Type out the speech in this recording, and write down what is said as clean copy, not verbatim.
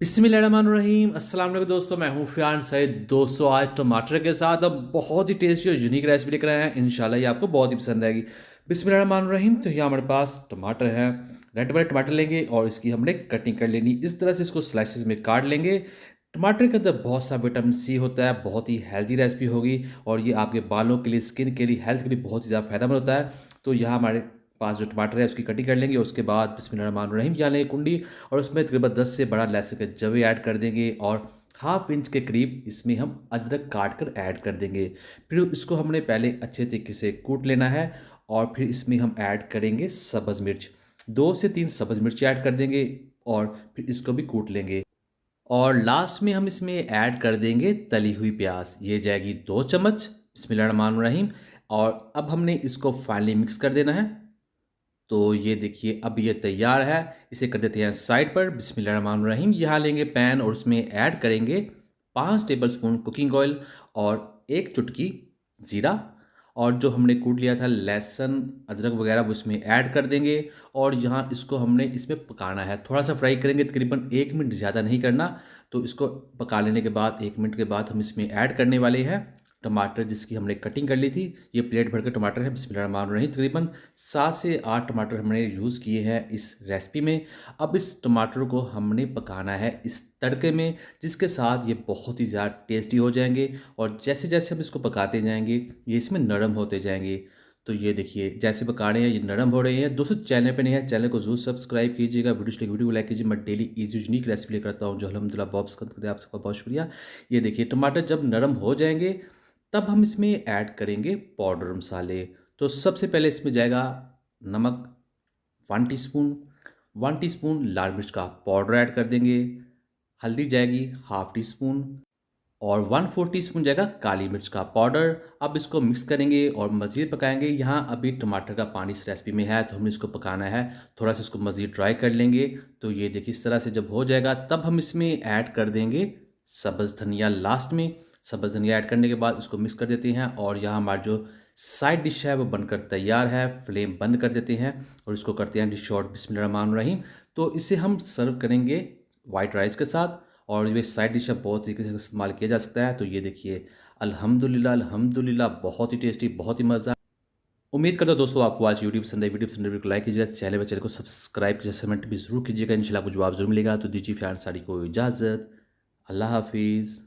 बिस्मिल्लाहिर्रहमानिर्रहीम। अस्सलाम वालेकुम दोस्तों, मैं हूँ फ़ियान सईद। दोस्तों आज टमाटर के साथ अब बहुत ही टेस्टी और यूनिक रेसिपी लेकर आए हैं। इंशाल्लाह ये आपको बहुत ही पसंद आएगी। बिस्मिल्लाहिर्रहमानिर्रहीम। तो यहाँ हमारे पास टमाटर हैं, रेड वाले टमाटर लेंगे और इसकी हमने कटिंग कर लेनी। इस तरह से इसको स्लाइसेस में काट लेंगे। टमाटर के अंदर बहुत सा विटामिन सी होता है, बहुत ही हेल्दी रेसिपी होगी और ये आपके बालों के लिए, स्किन के लिए, हेल्थ के लिए बहुत ही ज़्यादा फ़ायदेमंद होता है। तो यहाँ हमारे पास जो टमाटर है उसकी कटिंग कर लेंगे। उसके बाद बिस्मिल्लाहिर्रहमानिर्रहीम यहाँ लेंगे कुंडी और उसमें तकरीबन 10 से 12 लहसुन के जवे ऐड कर देंगे और हाफ इंच के करीब इसमें हम अदरक काट कर ऐड कर देंगे। फिर इसको हमने पहले अच्छे तरीके से कूट लेना है और फिर इसमें हम ऐड करेंगे सब्ज़ मिर्च। 2 से 3 सब्ज़ मिर्च ऐड कर देंगे और फिर इसको भी कूट लेंगे। और लास्ट में हम इसमें ऐड कर देंगे तली हुई प्याज, ये जाएगी 2 चम्मच। बिस्मिल्लाहिर्रहमानिर्रहीम। और अब हमने इसको फाइनली मिक्स कर देना है। तो ये देखिए अब ये तैयार है। इसे कर देते हैं साइड पर। बिस्मिल्लाहिर्रहमानिर्रहीम। यहाँ लेंगे पैन और उसमें ऐड करेंगे 5 टेबलस्पून कुकिंग ऑयल और 1 चुटकी ज़ीरा और जो हमने कूट लिया था लहसुन अदरक वगैरह वो इसमें ऐड कर देंगे और यहाँ इसको हमने इसमें पकाना है। थोड़ा सा फ्राई करेंगे, तकरीबन 1 मिनट, ज़्यादा नहीं करना। तो इसको पका लेने के बाद 1 मिनट के बाद हम इसमें ऐड करने वाले हैं टमाटर जिसकी हमने कटिंग कर ली थी। ये प्लेट भर के टमाटर है। बिस्मिल्लाहिर्रहमानिर्रहीम। तकरीबन 7 से 8 टमाटर हमने यूज़ किए हैं इस रेसिपी में। अब इस टमाटर को हमने पकाना है इस तड़के में, जिसके साथ ये बहुत ही ज़्यादा टेस्टी हो जाएंगे और जैसे जैसे हम इसको पकाते जाएंगे ये इसमें नरम होते जाएंगे। तो ये देखिए जैसे पका रहे हैं ये नरम हो रहे हैं। दोस्तों चैनल पे नहीं है, चैनल को जरूर सब्सक्राइब कीजिएगा, वीडियो को लाइक कीजिए। मैं डेली इजी यूनिक रेसिपी लेकर आता हूँ जो अल्हम्दुलिल्लाह बहुत पसंद करते हैं। आप सबका बहुत शुक्रिया। ये देखिए टमाटर जब नरम हो जाएंगे तब हम इसमें ऐड करेंगे पाउडर मसाले। तो सबसे पहले इसमें जाएगा नमक 1 टीस्पून, 1 टीस्पून लाल मिर्च का पाउडर ऐड कर देंगे। हल्दी जाएगी हाफ टी स्पून और 1/4 टीस्पून जाएगा काली मिर्च का पाउडर। अब इसको मिक्स करेंगे और मज़ीद पकाएंगे। यहाँ अभी टमाटर का पानी इस रेसिपी में है तो हमें इसको पकाना है, थोड़ा सा इसको मज़ीद ड्राई कर लेंगे। तो ये देखिए इस तरह से जब हो जाएगा तब हम इसमें ऐड कर देंगे सब्ज़ धनिया लास्ट में। सब्ज़ धनिया ऐड करने के बाद इसको मिक्स कर देते हैं और यहाँ हमारा जो साइड डिश है वो बनकर तैयार है। फ्लेम बंद कर देते हैं और इसको करते हैं डिश आउट। बिस्मिल्लाहिर्रहमानिर्रहीम। तो इसे हम सर्व करेंगे वाइट राइस के साथ और ये साइड डिश है, बहुत तरीके से इस्तेमाल किया जा सकता है। तो ये देखिए अल्हम्दुलिल्लाह अल्हम्दुलिल्लाह बहुत ही टेस्टी, बहुत ही मज़ा। उम्मीद करता हूँ दोस्तों आपको आज वीडियो पसंद है। वीडियो को लाइक कीजिएगा, चैनल को सब्सक्राइब कीजिए, कमेंट भी ज़रूर कीजिएगा। इंशाल्लाह आपको जवाब ज़रूर मिलेगा। तो दीजिए फिर साड़ी को इजाज़त। अल्लाह हाफिज़।